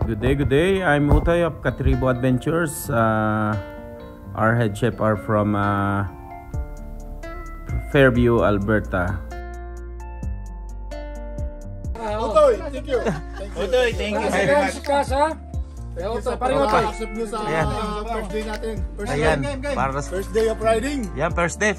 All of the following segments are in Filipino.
Good day. I'm Utoy of Katribo Adventures. Our head chef are from Fairview, Alberta. Utoy, thank you. Utoy, thank you very much. Accept nyo sa first day natin. First day of riding. Yeah, first day.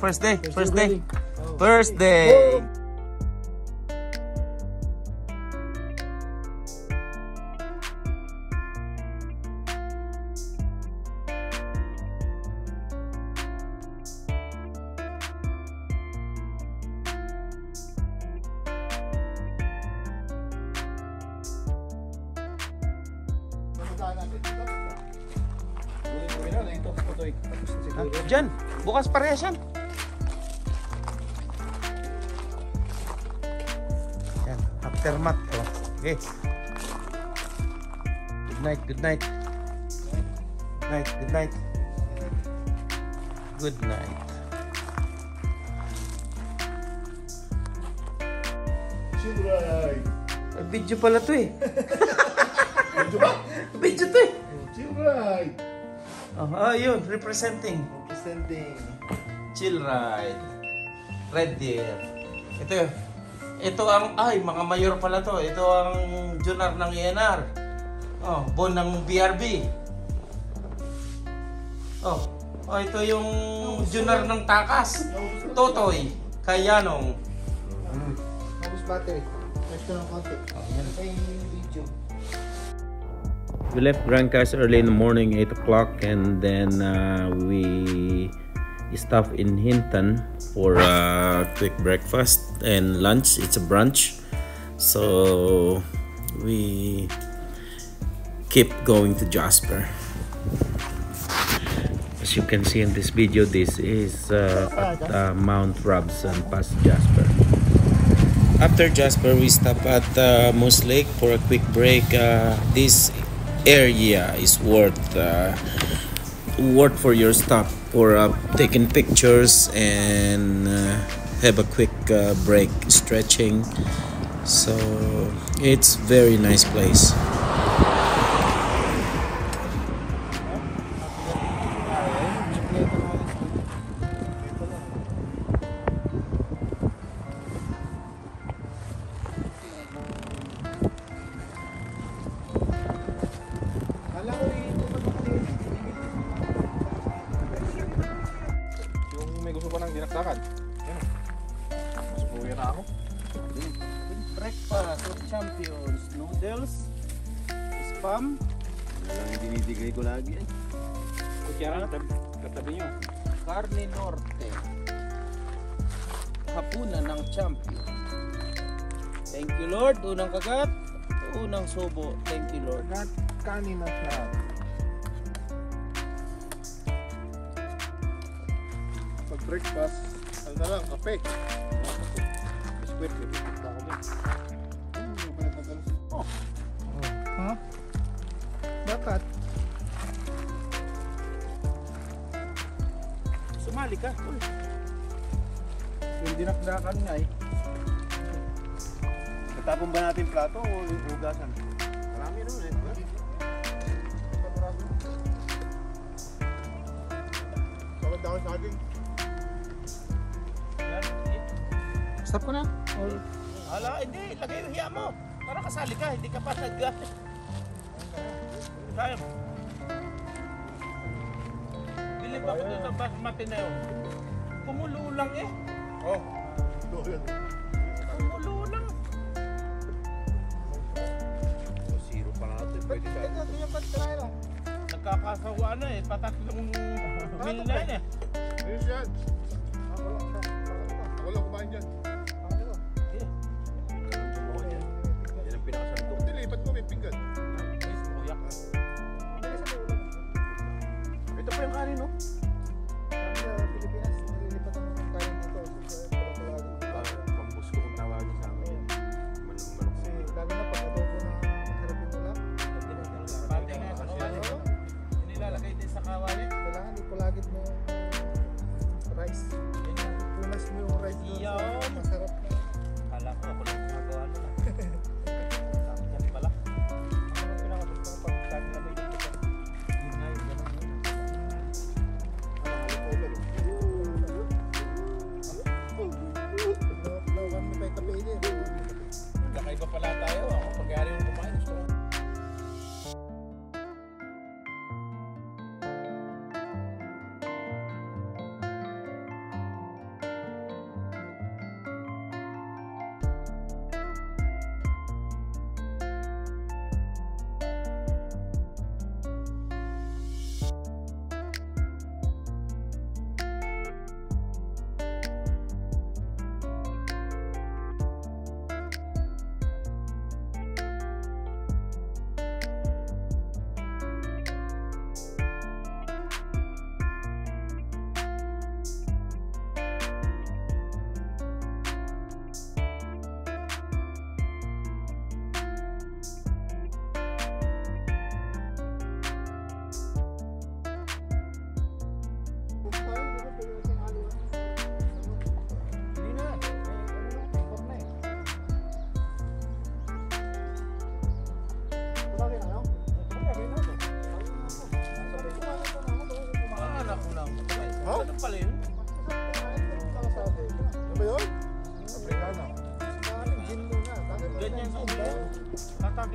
Diyan, bukas parehas yan. Yan, aftermath. Oh. Okay. Good night. Good night. Chill ride. Video pala to eh. Video ba? Video to eh. Chill ride. Yun, representing Chill Ride, Red Deer. Ito ang, mga mayor pala to. Ito ang Junar ng ENR. Bon ng BRB. Ito yung Junar ng Takas. Totoy, Kayanong. Tapos battery. Extra ng konti. Ay, video. We left Grandcast early in the morning, 8 o'clock, and then we stopped in Hinton for a quick breakfast and lunch. It's a brunch, so we keep going to Jasper. As you can see in this video, this is at Mount Robson past Jasper. After Jasper, we stop at Moose Lake for a quick break. This area is worth for your stop for taking pictures and have a quick break stretching. So it's very nice place. Dinakdakan. Masubuhin na ako. Breakfast of champions, noodles, spam. Walang dinidigay ko lagi. Kutsara na, katabi nyo. Carne Norte. Hapunan ng champion. Thank you Lord, unang kagat, unang subo. Thank you Lord. Kanin na siya. Breakfast, ano na lang, kape. Biskwit, biskwit na kami. Ha? Bakit? Sumali ka. Yung dinakdakan nga eh. Natapon ba natin plato o hugasan? Marami naman eh. Sawad daw sa akin. Stop ko na. Hala, hindi. Lagay yung hiya mo. Para kasali ka. Hindi ka pa nag- Sayang. Bilib ako doon sa basmati na yun. Kumulo lang eh. Oh. Kumulo lang. Zero pa natin. Pwede sa atin. Ito yung pagkain lang. Nagkakasawa na eh. Patatlong mil na yun eh. Ayun yan. Wala kumain dyan. Yan ang pinakasandok. Dilipat mo, may pinggan. Ito pa yung kanin, no? Sa Pilipinas, nililipat ang kain dito. Pambus ko kung tawagin sa amin yan. Manok. Lalo na pag adobo na masarap yung ulam. Pati nga sa kawali. Inilalagay din sa kawali. Kailangan ipalagid mo rice. Punas mo yung rice doon. Iyon. Masarap na. Kala ko ako lang gumagawa nila. Yan pala. Ano ang pinakagusto ko?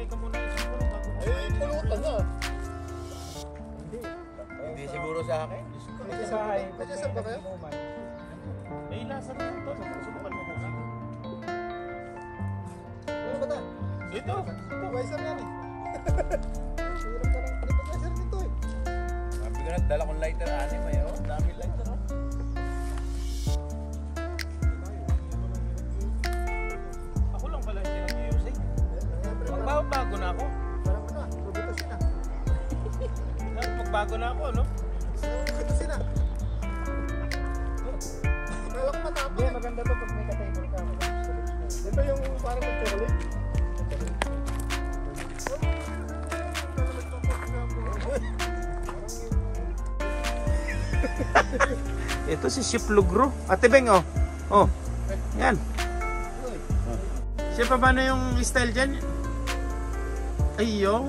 maglagay ka muna isang puno bago mo. Eh, pulutan na. Hindi siguro sa akin. May sasab ba kayo? Eh, lasa na ito. Subukan mo muna. Ano ba ta? Ito. Supervisor yan eh. Hirap ka lang. Supervisor nito eh. Sabi ko na, dala kong lighter, anim eh. Oh, dami lighter, oh. Ako lang pala hindi nag-using. Magbago na ako. Parang ano ah, robotosin ah. Magbago na ako, no? Robotosin ah. Kala ko matapang. Hindi, maganda to pag may ka-table ka. Ito yung parang mag-chocolate. Ito si Chef Lugro. Ate Beng, oh. Oh. Yan. Chef, paano yung style dyan? Ayun.